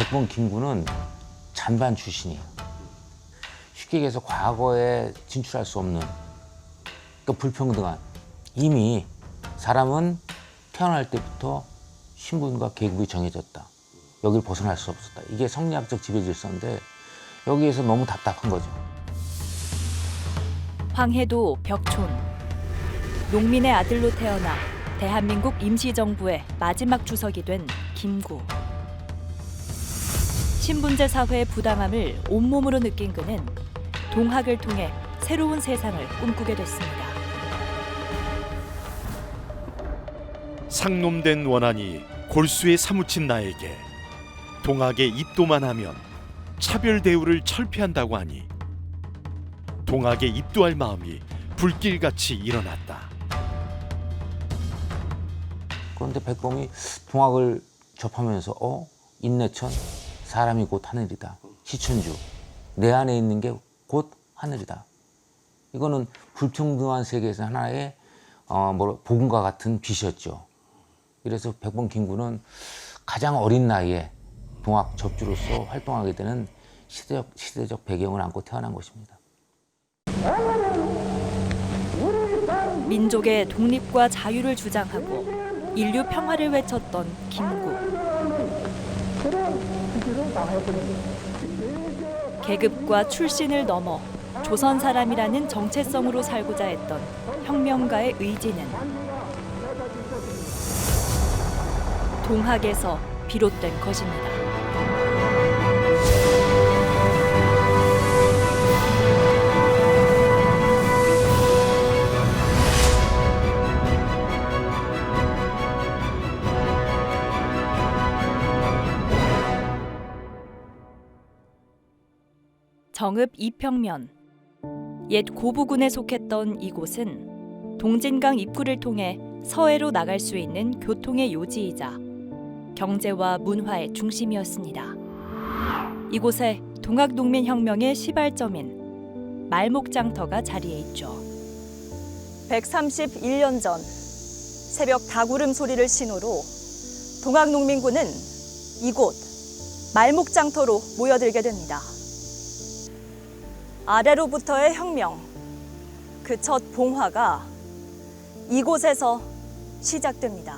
백범 김구는 잔반 출신이에요. 쉽게 얘기해서 과거에 진출할 수 없는 그 불평등한, 이미 사람은 태어날 때부터 신분과 계급이 정해졌다. 여길 벗어날 수 없었다. 이게 성리학적 지배 질서인데 여기에서 너무 답답한 거죠. 황해도 벽촌. 농민의 아들로 태어나 대한민국 임시정부의 마지막 주석이 된 김구. 신분제 사회의 부당함을 온몸으로 느낀 그는 동학을 통해 새로운 세상을 꿈꾸게 됐습니다. 상놈된 원한이 골수에 사무친 나에게 동학에 입도만 하면 차별 대우를 철폐한다고 하니 동학에 입도할 마음이 불길같이 일어났다. 그런데 백범이 동학을 접하면서 인내천, 사람이 곧 하늘이다. 시춘주, 내 안에 있는 게 곧 하늘이다. 이거는 불평등한 세계에서 하나의 복음과 같은 빛이었죠. 그래서 백범 김구는 가장 어린 나이에 동학 접주로서 활동하게 되는 시대적 배경을 안고 태어난 것입니다. 민족의 독립과 자유를 주장하고 인류 평화를 외쳤던 김구. 계급과 출신을 넘어 조선 사람이라는 정체성으로 살고자 했던 혁명가의 의지는 동학에서 비롯된 것입니다. 정읍 이평면. 옛 고부군에 속했던 이곳은 동진강 입구를 통해 서해로 나갈 수 있는 교통의 요지이자 경제와 문화의 중심이었습니다. 이곳에 동학농민혁명의 시발점인 말목장터가 자리해 있죠. 131년 전 새벽 닭울음 소리를 신호로 동학농민군은 이곳 말목장터로 모여들게 됩니다. 아래로부터의 혁명, 그 첫 봉화가 이곳에서 시작됩니다.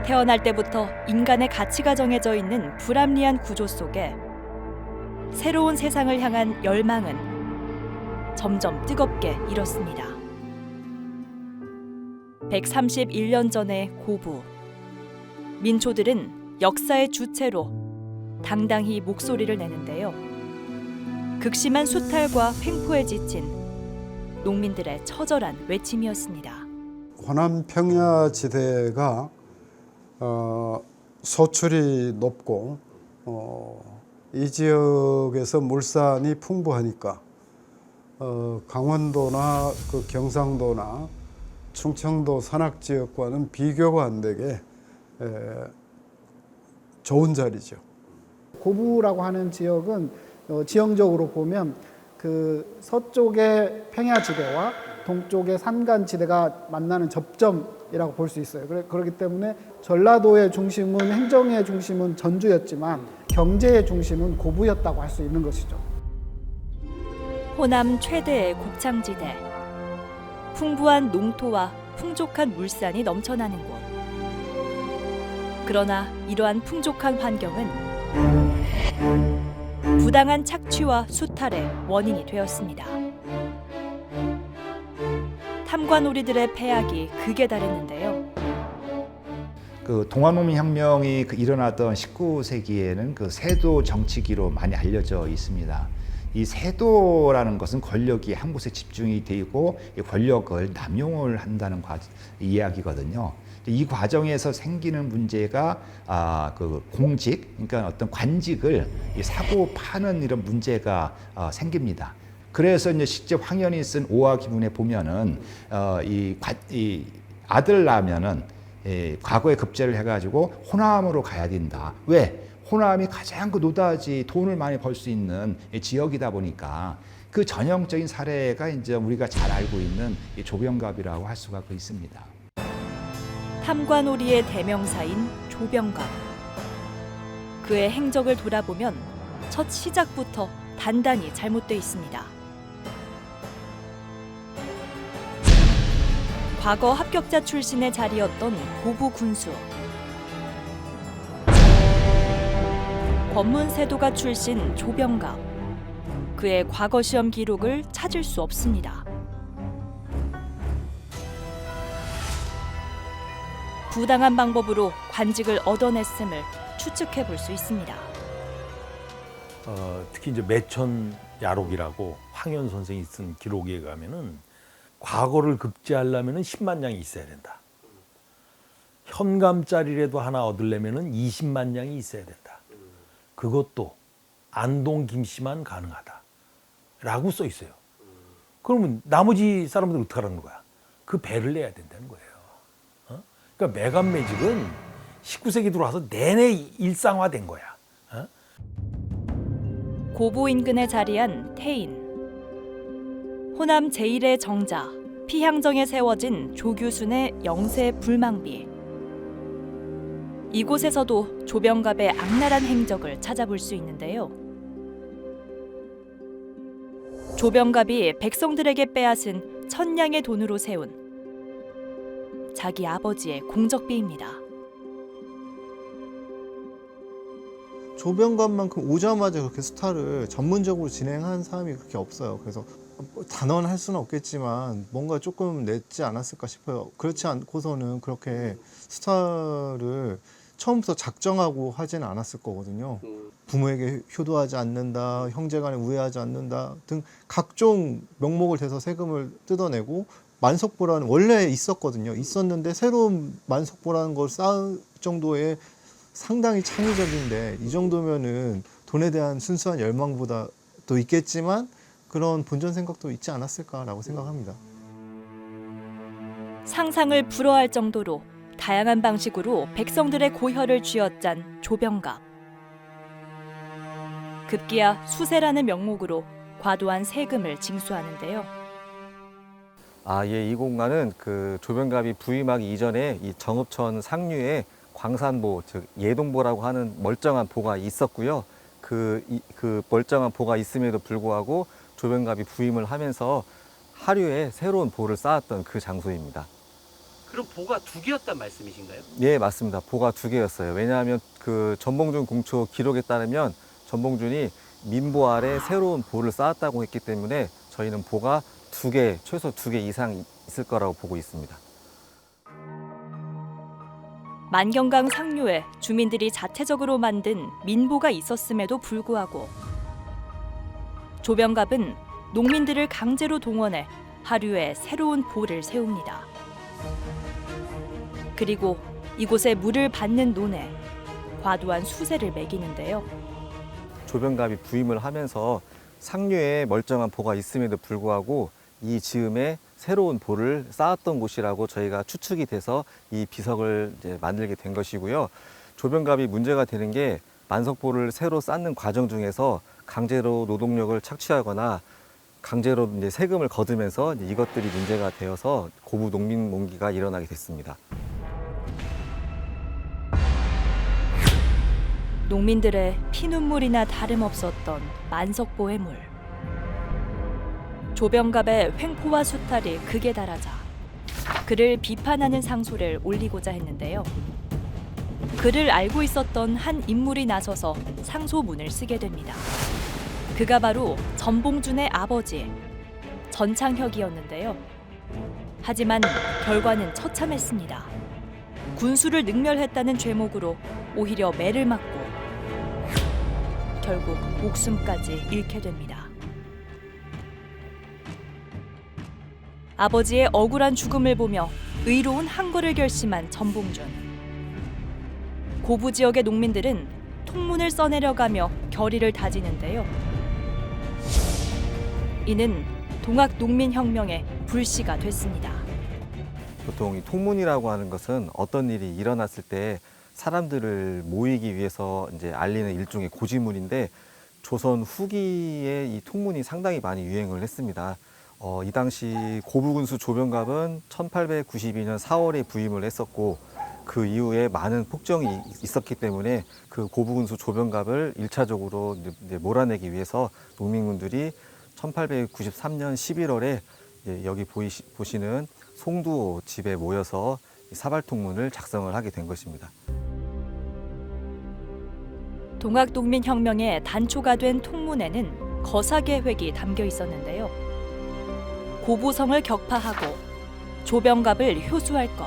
태어날 때부터 인간의 가치가 정해져 있는 불합리한 구조 속에 새로운 세상을 향한 열망은 점점 뜨겁게 일었습니다. 131년 전의 고부. 민초들은 역사의 주체로 당당히 목소리를 내는데요. 극심한 수탈과 횡포에 지친 농민들의 처절한 외침이었습니다. 호남 평야지대가 소출이 높고 이 지역에서 물산이 풍부하니까 강원도나 그 경상도나 충청도 산악지역과는 비교가 안 되게 좋은 자리죠. 고부라고 하는 지역은 지형적으로 보면 그 서쪽의 평야지대와 동쪽의 산간지대가 만나는 접점이라고 볼 수 있어요. 그렇기 때문에 전라도의 중심은, 행정의 중심은 전주였지만 경제의 중심은 고부였다고 할 수 있는 것이죠. 호남 최대의 곡창지대. 풍부한 농토와 풍족한 물산이 넘쳐나는 곳. 그러나 이러한 풍족한 환경은 부당한 착취와 수탈의 원인이 되었습니다. 탐관오리들의 폐악이 극에 달했는데요. 그 동학농민혁명이 일어나던 19세기에는 그 세도 정치기로 많이 알려져 있습니다. 이 세도라는 것은 권력이 한 곳에 집중이 되고 권력을 남용을 한다는 이야기거든요. 이 과정에서 생기는 문제가 그 공직, 그러니까 어떤 관직을 사고 파는 이런 문제가 생깁니다. 그래서 이제 실제 황현이 쓴 오화기문에 보면은 이 아들 낳으면은 과거에 급제를 해가지고 호남으로 가야 된다. 왜? 호남이 가장 그 노다지 돈을 많이 벌 수 있는 지역이다 보니까 그 전형적인 사례가 이제 우리가 잘 알고 있는 이 조병갑이라고 할 수가 있습니다. 탐관오리의 대명사인 조병갑. 그의 행적을 돌아보면 첫 시작부터 단단히 잘못돼 있습니다. 과거 합격자 출신의 자리였던 고부 군수. 법문세도가 출신 조병갑. 그의 과거 시험 기록을 찾을 수 없습니다. 부당한 방법으로 관직을 얻어냈음을 추측해 볼 수 있습니다. 특히 이제 매천 야록이라고 황현 선생이 쓴 기록에 가면은 과거를 급제하려면은 10만 냥이 있어야 된다. 현감짜리라도 하나 얻으려면은 20만 냥이 있어야 된다. 그것도 안동 김씨만 가능하다라고 써 있어요. 그러면 나머지 사람들 어떻게 하라는 거야? 그 배를 내야 된다는 거예요. 그러니까 매간매직은 19세기 들어와서 내내 일상화된 거야. 고부 인근에 자리한 태인. 호남 제1의 정자, 피향정에 세워진 조규순의 영세 불망비. 이곳에서도 조병갑의 악랄한 행적을 찾아볼 수 있는데요. 조병갑이 백성들에게 빼앗은 1000냥의 돈으로 세운 자기 아버지의 공적비입니다. 조병갑만큼 오자마자 그렇게 스타를 전문적으로 진행한 사람이 그렇게 없어요. 그래서 단언할 수는 없겠지만 뭔가 조금 냈지 않았을까 싶어요. 그렇지 않고서는 그렇게 스타를 처음부터 작정하고 하지는 않았을 거거든요. 부모에게 효도하지 않는다, 형제간에 우애하지 않는다 등 각종 명목을 대서 세금을 뜯어내고 만석보라는 원래 있었거든요. 있었는데 새로운 만석보라는 걸 쌓을 정도의 상당히 창의적인데 이 정도면은 돈에 대한 순수한 열망보다도 있겠지만 그런 본전 생각도 있지 않았을까라고 생각합니다. 상상을 불허할 정도로 다양한 방식으로 백성들의 고혈을 쥐어짠 조병갑. 급기야 수세라는 명목으로 과도한 세금을 징수하는데요. 예, 이 공간은 그 조병갑이 부임하기 이전에 이 정읍천 상류에 광산보, 즉 예동보라고 하는 멀쩡한 보가 있었고요. 그 멀쩡한 보가 있음에도 불구하고 조병갑이 부임을 하면서 하류에 새로운 보를 쌓았던 그 장소입니다. 그럼 보가 2개였단 말씀이신가요? 예, 맞습니다. 보가 2개였어요. 왜냐하면 그 전봉준 공초 기록에 따르면 전봉준이 민보 아래 새로운 보를 쌓았다고 했기 때문에 저희는 보가 2개, 최소 2개 이상 있을 거라고 보고 있습니다. 만경강 상류에 주민들이 자체적으로 만든 민보가 있었음에도 불구하고 조병갑은 농민들을 강제로 동원해 하류에 새로운 보를 세웁니다. 그리고 이곳에 물을 받는 논에 과도한 수세를 매기는데요. 조병갑이 부임을 하면서 상류에 멀쩡한 보가 있음에도 불구하고 이 즈음에 새로운 보를 쌓았던 곳이라고 저희가 추측이 돼서 이 비석을 이제 만들게 된 것이고요. 조병갑이 문제가 되는 게 만석보를 새로 쌓는 과정 중에서 강제로 노동력을 착취하거나 강제로 이제 세금을 거두면서 이제 이것들이 문제가 되어서 고부 농민 몽기가 일어나게 됐습니다. 농민들의 피눈물이나 다름없었던 만석보의 물. 조병갑의 횡포와 수탈이 극에 달하자 그를 비판하는 상소를 올리고자 했는데요. 그를 알고 있었던 한 인물이 나서서 상소문을 쓰게 됩니다. 그가 바로 전봉준의 아버지 전창혁이었는데요. 하지만 결과는 처참했습니다. 군수를 능멸했다는 죄목으로 오히려 매를 맞고 결국 목숨까지 잃게 됩니다. 아버지의 억울한 죽음을 보며 의로운 항거를 결심한 전봉준. 고부 지역의 농민들은 통문을 써내려가며 결의를 다지는데요. 이는 동학 농민혁명의 불씨가 됐습니다. 보통 이 통문이라고 하는 것은 어떤 일이 일어났을 때 사람들을 모이기 위해서 이제 알리는 일종의 고지문인데 조선 후기에 이 통문이 상당히 많이 유행을 했습니다. 이 당시 고부군수 조병갑은 1892년 4월에 부임을 했었고 그 이후에 많은 폭정이 있었기 때문에 그 고부군수 조병갑을 1차적으로 이제 몰아내기 위해서 농민군들이 1893년 11월에 여기 보시는 송두 집에 모여서 사발통문을 작성을 하게 된 것입니다. 동학독민혁명의 단초가 된 통문에는 거사 계획이 담겨 있었는데요. 고부성을 격파하고 조병갑을 효수할 것,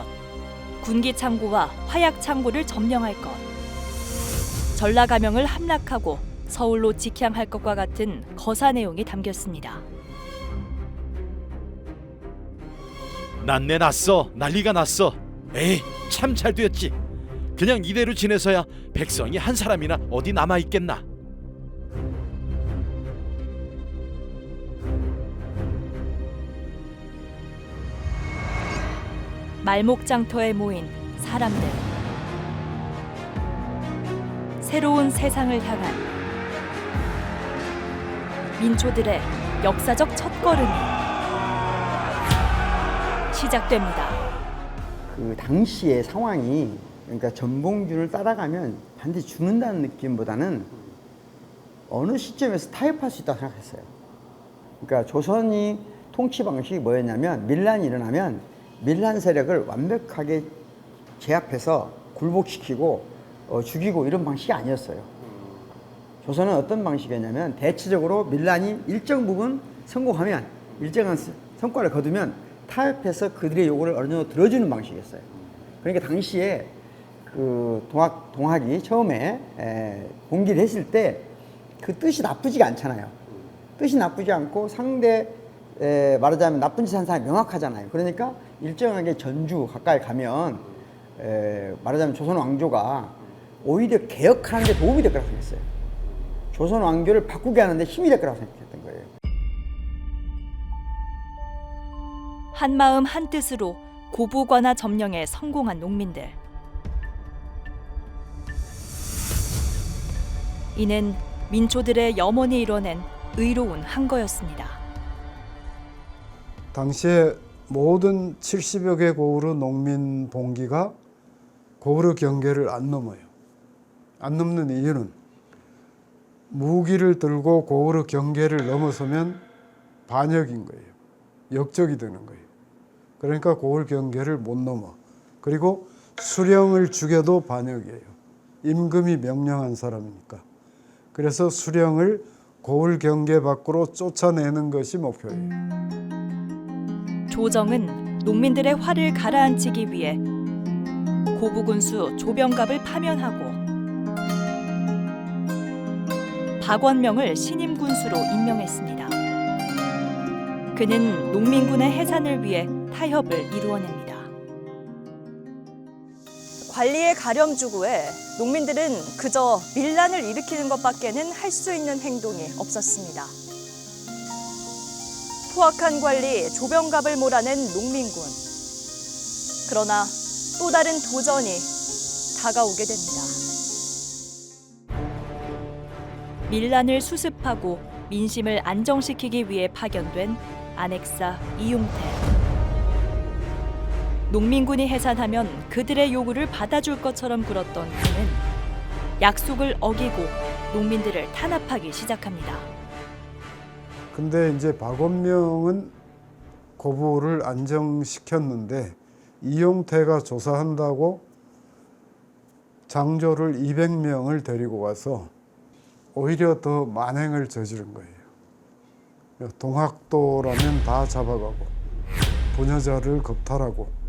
군기 창고와 화약 창고를 점령할 것, 전라가명을 함락하고 서울로 직향할 것과 같은 거사 내용이 담겼습니다. 난내 났어. 난리가 났어. 에이, 참 잘 되었지. 그냥 이대로 지내서야 백성이 한 사람이나 어디 남아 있겠나. 말목장터에 모인 사람들. 새로운 세상을 향한 민초들의 역사적 첫걸음이 시작됩니다. 그 당시의 상황이, 그러니까 전봉준을 따라가면 반드시 죽는다는 느낌보다는 어느 시점에서 타협할 수 있다고 생각했어요. 그러니까 조선이 통치 방식이 뭐였냐면, 밀란이 일어나면 밀란 세력을 완벽하게 제압해서 굴복시키고 죽이고 이런 방식이 아니었어요. 조선은 어떤 방식이었냐면, 대체적으로 밀란이 일정 부분 성공하면, 일정한 성과를 거두면 타협해서 그들의 요구를 어느 정도 들어주는 방식이었어요. 그러니까 당시에 그 동학이 처음에 봉기를 했을 때 그 뜻이 나쁘지가 않잖아요. 뜻이 나쁘지 않고 상대 말하자면 나쁜 짓 한 사람이 명확하잖아요. 그러니까 일정하게 전주 가까이 가면 말하자면 조선 왕조가 오히려 개혁하는 데 도움이 될 거라고 생각했어요. 조선 왕조를 바꾸게 하는데 힘이 될 거라고 생각했던 거예요. 한마음 한뜻으로 고부관화 점령에 성공한 농민들. 이는 민초들의 염원이 이뤄낸 의로운 항거였습니다. 당시에 모든 70여 개 고구려 농민 봉기가 고구려 경계를 안 넘어요. 안 넘는 이유는 무기를 들고 고구려 경계를 넘어서면 반역인 거예요. 역적이 되는 거예요. 그러니까 고구려 경계를 못 넘어. 그리고 수령을 죽여도 반역이에요. 임금이 명령한 사람이니까. 그래서 수령을 고을 경계 밖으로 쫓아내는 것이 목표예요. 조정은 농민들의 화를 가라앉히기 위해 고부군수 조병갑을 파면하고 박원명을 신임 군수로 임명했습니다. 그는 농민군의 해산을 위해 타협을 이루어냅니다. 관리의 가렴주구에 농민들은 그저 밀란을 일으키는 것밖에는 할 수 있는 행동이 없었습니다. 포악한 관리 조병갑을 몰아낸 농민군. 그러나 또 다른 도전이 다가오게 됩니다. 밀란을 수습하고 민심을 안정시키기 위해 파견된 안핵사 이용태. 농민군이 해산하면 그들의 요구를 받아줄 것처럼 굴었던 그는 약속을 어기고 농민들을 탄압하기 시작합니다. 근데 이제 박원명은 고부를 안정시켰는데 이용태가 조사한다고 장조를 200명을 데리고 와서 오히려 더 만행을 저지른 거예요. 동학도라면 다 잡아가고 부녀자를 겁탈하고.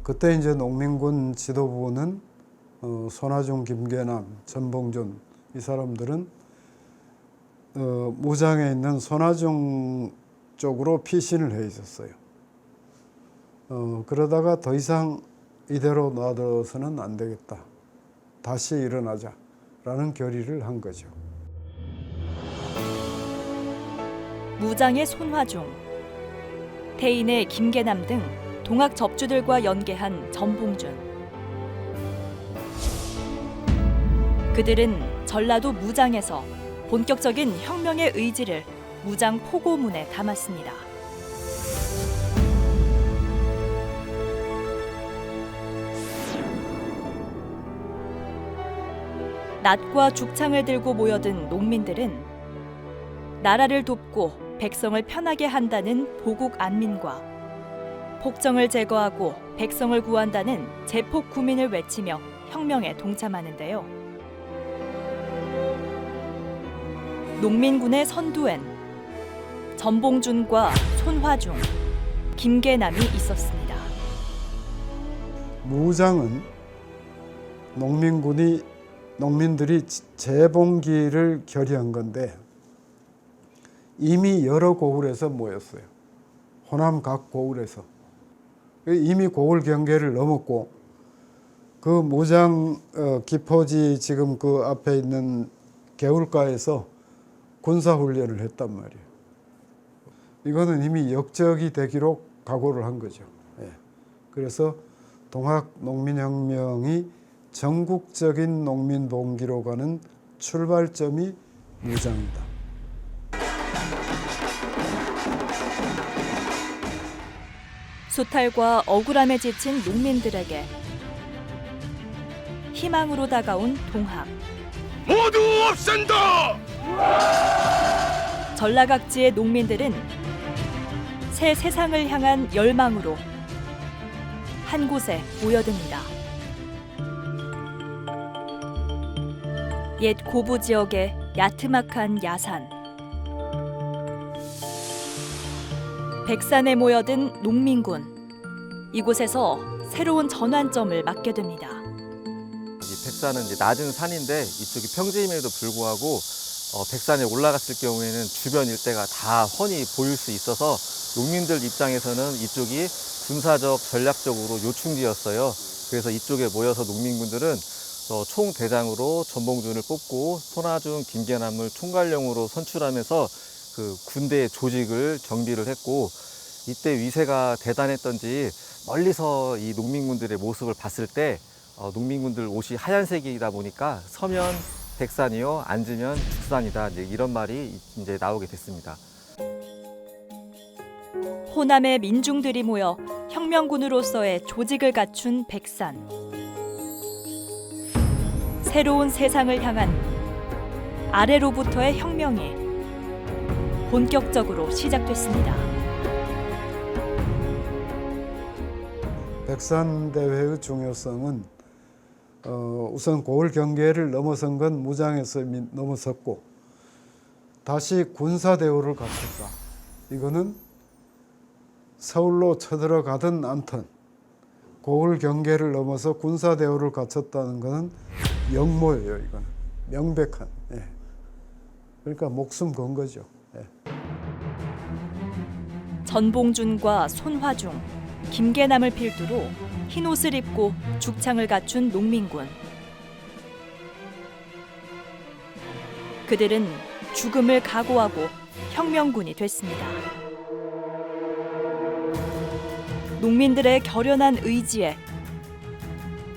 그때 이제 농민군 지도부는 손아중, 김계남, 전봉준 이 사람들은 무장에 있는 손아중 쪽으로 피신을 해 있었어요. 그러다가 더 이상 이대로 놔둬서는 안 되겠다. 다시 일어나자라는 결의를 한 거죠. 무장의 손화중, 태인의 김계남 등 동학 접주들과 연계한 전봉준. 그들은 전라도 무장에서 본격적인 혁명의 의지를 무장 포고문에 담았습니다. 낫과 죽창을 들고 모여든 농민들은 나라를 돕고 백성을 편하게 한다는 보국 안민과 폭정을 제거하고 백성을 구한다는 제폭 구민을 외치며 혁명에 동참하는데요. 농민군의 선두엔 전봉준과 손화중, 김계남이 있었습니다. 무장은 농민들이 재봉기를 결의한 건데 이미 여러 고을에서 모였어요. 호남 각 고을에서. 이미 고을 경계를 넘었고 그 무장 기포지 지금 그 앞에 있는 개울가에서 군사훈련을 했단 말이에요. 이거는 이미 역적이 되기로 각오를 한 거죠. 예. 그래서 동학농민혁명이 전국적인 농민봉기로 가는 출발점이 무장이다. 수탈과 억울함에 지친 농민들에게 희망으로 다가온 동학. 모두 없앤다! 전라각지의 농민들은 새 세상을 향한 열망으로 한 곳에 모여듭니다. 옛 고부 지역의 야트막한 야산. 백산에 모여든 농민군. 이곳에서 새로운 전환점을 맞게 됩니다. 이 백산은 이제 낮은 산인데 이쪽이 평지임에도 불구하고 백산에 올라갔을 경우에는 주변 일대가 다 훤히 보일 수 있어서 농민들 입장에서는 이쪽이 군사적 전략적으로 요충지였어요. 그래서 이쪽에 모여서 농민군들은 총대장으로 전봉준을 뽑고 손화중, 김계남을 총괄령으로 선출하면서 그 군대 조직을 정비를 했고 이때 위세가 대단했던지 멀리서 이 농민군들의 모습을 봤을 때 농민군들 옷이 하얀색이다 보니까 서면 백산이요, 앉으면 죽산이다, 이제 이런 말이 이제 나오게 됐습니다. 호남의 민중들이 모여 혁명군으로서의 조직을 갖춘 백산. 새로운 세상을 향한 아래로부터의 혁명이 본격적으로 시작됐습니다. 백산대회의 중요성은 우선 고을 경계를 넘어선 건 무장에서 넘어섰고 다시 군사대우를 갖췄다. 이거는 서울로 쳐들어가든 않든 고을 경계를 넘어서 군사대우를 갖췄다는 것은 역모예요. 이거는 명백한. 예. 그러니까 목숨 건 거죠. 예. 전봉준과 손화중, 김계남을 필두로 흰옷을 입고 죽창을 갖춘 농민군. 그들은 죽음을 각오하고 혁명군이 됐습니다. 농민들의 결연한 의지에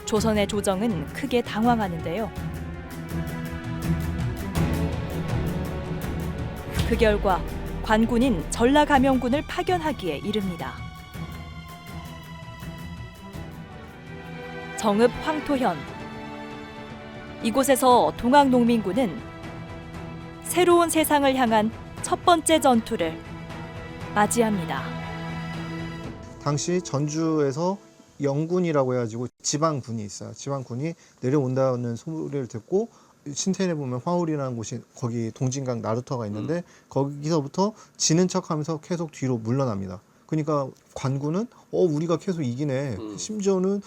조선의 조정은 크게 당황하는데요. 그 결과 관군인 전라감영군을 파견하기에 이릅니다. 정읍 황토현. 이곳에서 동학농민군은 새로운 세상을 향한 첫 번째 전투를 맞이합니다. 당시 전주에서 영군이라고 해가지고 지방군이 있어요. 지방군이 내려온다는 소리를 듣고 신태에 보면 화울이라는 곳이 거기 동진강 나루터가 있는데 거기서부터 지는 척하면서 계속 뒤로 물러납니다. 그러니까 관군은 우리가 계속 이기네. 심지어는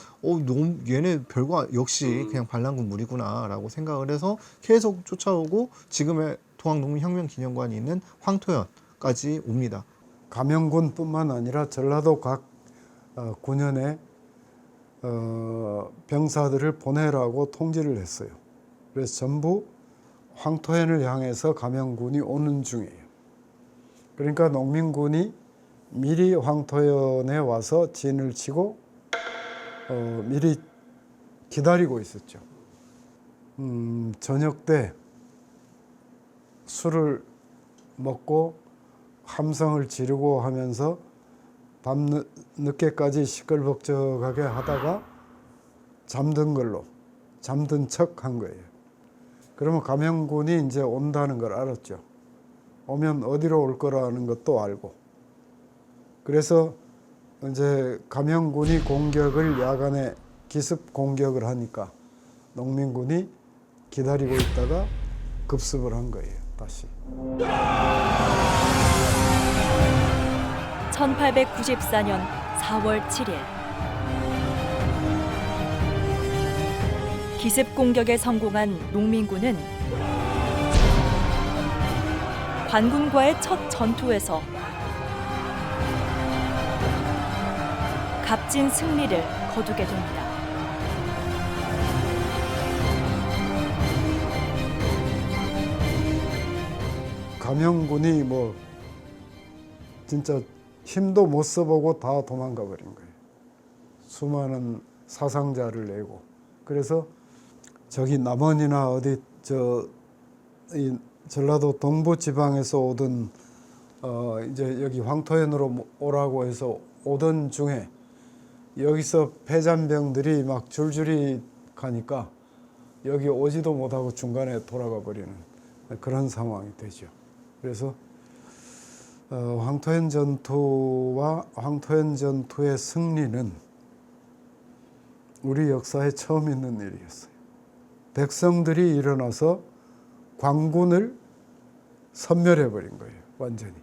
얘네 별거 역시 그냥 반란군 무리구나라고 생각을 해서 계속 쫓아오고 지금의 동학농민혁명기념관이 있는 황토현까지 옵니다. 감영군뿐만 아니라 전라도 각 군현에 병사들을 보내라고 통지를 했어요. 그래서 전부 황토현을 향해서 감영군이 오는 중이에요. 그러니까 농민군이 미리 황토현에 와서 진을 치고 미리 기다리고 있었죠. 저녁 때 술을 먹고 함성을 지르고 하면서 밤 늦게까지 시끌벅적하게 하다가 잠든 척 한 거예요. 그러면 감영군이 이제 온다는 걸 알았죠. 오면 어디로 올 거라는 것도 알고. 그래서 이제 감영군이 공격을 야간에 기습 공격을 하니까 농민군이 기다리고 있다가 급습을 한 거예요. 다시. 1894년 4월 7일 기습 공격에 성공한 농민군은 관군과의 첫 전투에서 값진 승리를 거두게 됩니다. 감영군이 뭐 진짜 힘도 못 써보고 다 도망가 버린 거예요. 수많은 사상자를 내고. 그래서 저기 남원이나 어디 이 전라도 동부 지방에서 오던 이제 여기 황토현으로 오라고 해서 오던 중에 여기서 패잔병들이 막 줄줄이 가니까 여기 오지도 못하고 중간에 돌아가 버리는 그런 상황이 되죠. 그래서 황토현 전투와 황토현 전투의 승리는 우리 역사에 처음 있는 일이었어요. 백성들이 일어나서 광군을 섬멸해버린 거예요. 완전히.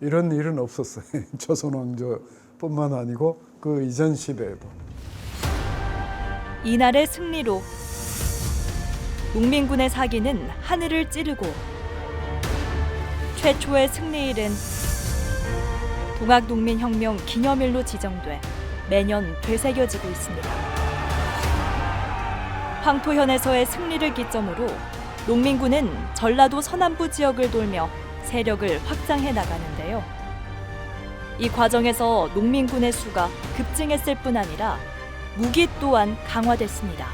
이런 일은 없었어요. 조선 왕조뿐만 아니고 그 이전 시대에도. 이날의 승리로 농민군의 사기는 하늘을 찌르고 최초의 승리일은 동학농민혁명 기념일로 지정돼 매년 되새겨지고 있습니다. 황토현에서의 승리를 기점으로 농민군은 전라도 서남부 지역을 돌며 세력을 확장해 나가는데요. 이 과정에서 농민군의 수가 급증했을 뿐 아니라 무기 또한 강화됐습니다.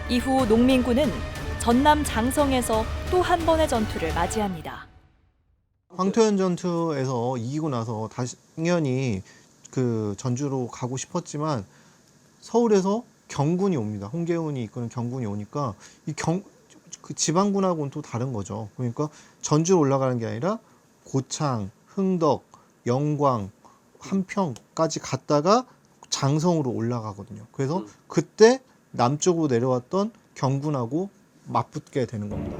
이후 농민군은 전남 장성에서 또 한 번의 전투를 맞이합니다. 황토현 전투에서 이기고 나서 당연히 그 전주로 가고 싶었지만 서울에서 경군이 옵니다. 홍계훈이 이끄는 경군이 오니까 그 지방군하고는 또 다른 거죠. 그러니까 전주로 올라가는 게 아니라 고창, 흥덕, 영광, 한평까지 갔다가 장성으로 올라가거든요. 그래서 그때 남쪽으로 내려왔던 경군하고 맞붙게 되는 겁니다.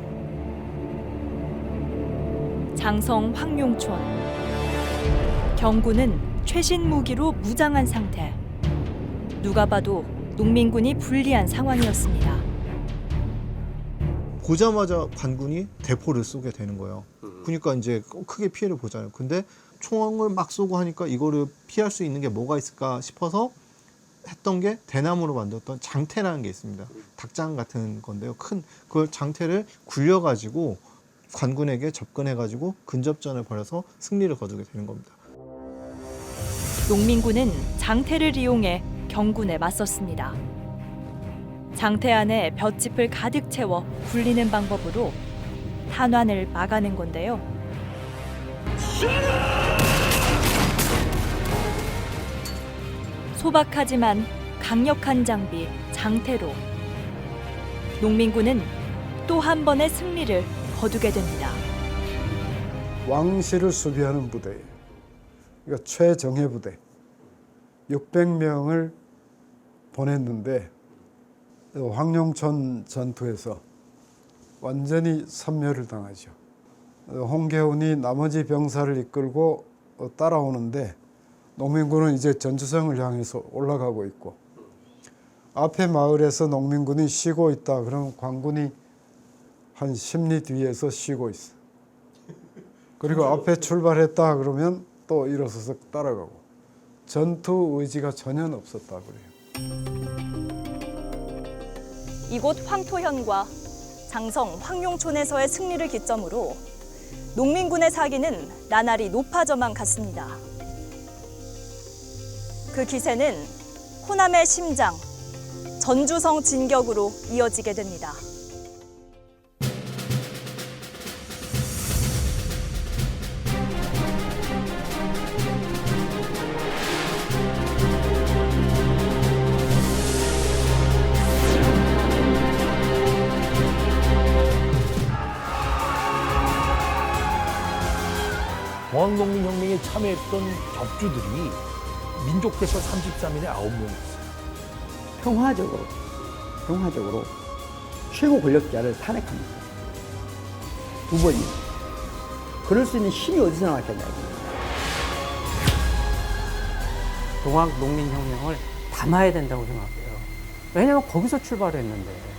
장성 황룡촌. 경군은 최신 무기로 무장한 상태. 누가 봐도 농민군이 불리한 상황이었습니다. 보자마자 관군이 대포를 쏘게 되는 거예요. 그러니까 이제 크게 피해를 보잖아요. 근데 총을 막 쏘고 하니까 이거를 피할 수 있는 게 뭐가 있을까 싶어서 했던 게 대나무로 만들었던 장태라는 게 있습니다. 닭장 같은 건데요. 큰 그걸 장태를 굴려가지고 관군에게 접근해가지고 근접전을 벌여서 승리를 거두게 되는 겁니다. 농민군은 장태를 이용해 경군에 맞섰습니다. 장태 안에 볏짚을 가득 채워 굴리는 방법으로 탄환을 막아낸 건데요. 소박하지만 강력한 장비 장태로 농민군은 또 한 번의 승리를 거두게 됩니다. 왕실을 수비하는 부대예요. 그러니까 최정예 부대 600명을 보냈는데 황룡촌 전투에서 완전히 섬멸을 당하죠. 홍계훈이 나머지 병사를 이끌고 따라오는데 농민군은 이제 전주성을 향해서 올라가고 있고 앞에 마을에서 농민군이 쉬고 있다. 그러면 관군이 한 10리 뒤에서 쉬고 있어. 그리고 앞에 출발했다 그러면 또 일어서서 따라가고 전투 의지가 전혀 없었다 그래요. 이곳 황토현과 장성 황룡촌에서의 승리를 기점으로 농민군의 사기는 나날이 높아져만 갔습니다. 그 기세는 호남의 심장, 전주성 진격으로 이어지게 됩니다. 참여했던 적주들이 민족 대표 33인에 9명 있어요. 평화적으로 최고 권력자를 탄핵합니다. 두 번이요. 그럴 수 있는 힘이 어디서 나왔겠냐고. 동학 농민혁명을 담아야 된다고 생각해요. 왜냐하면 거기서 출발했는데.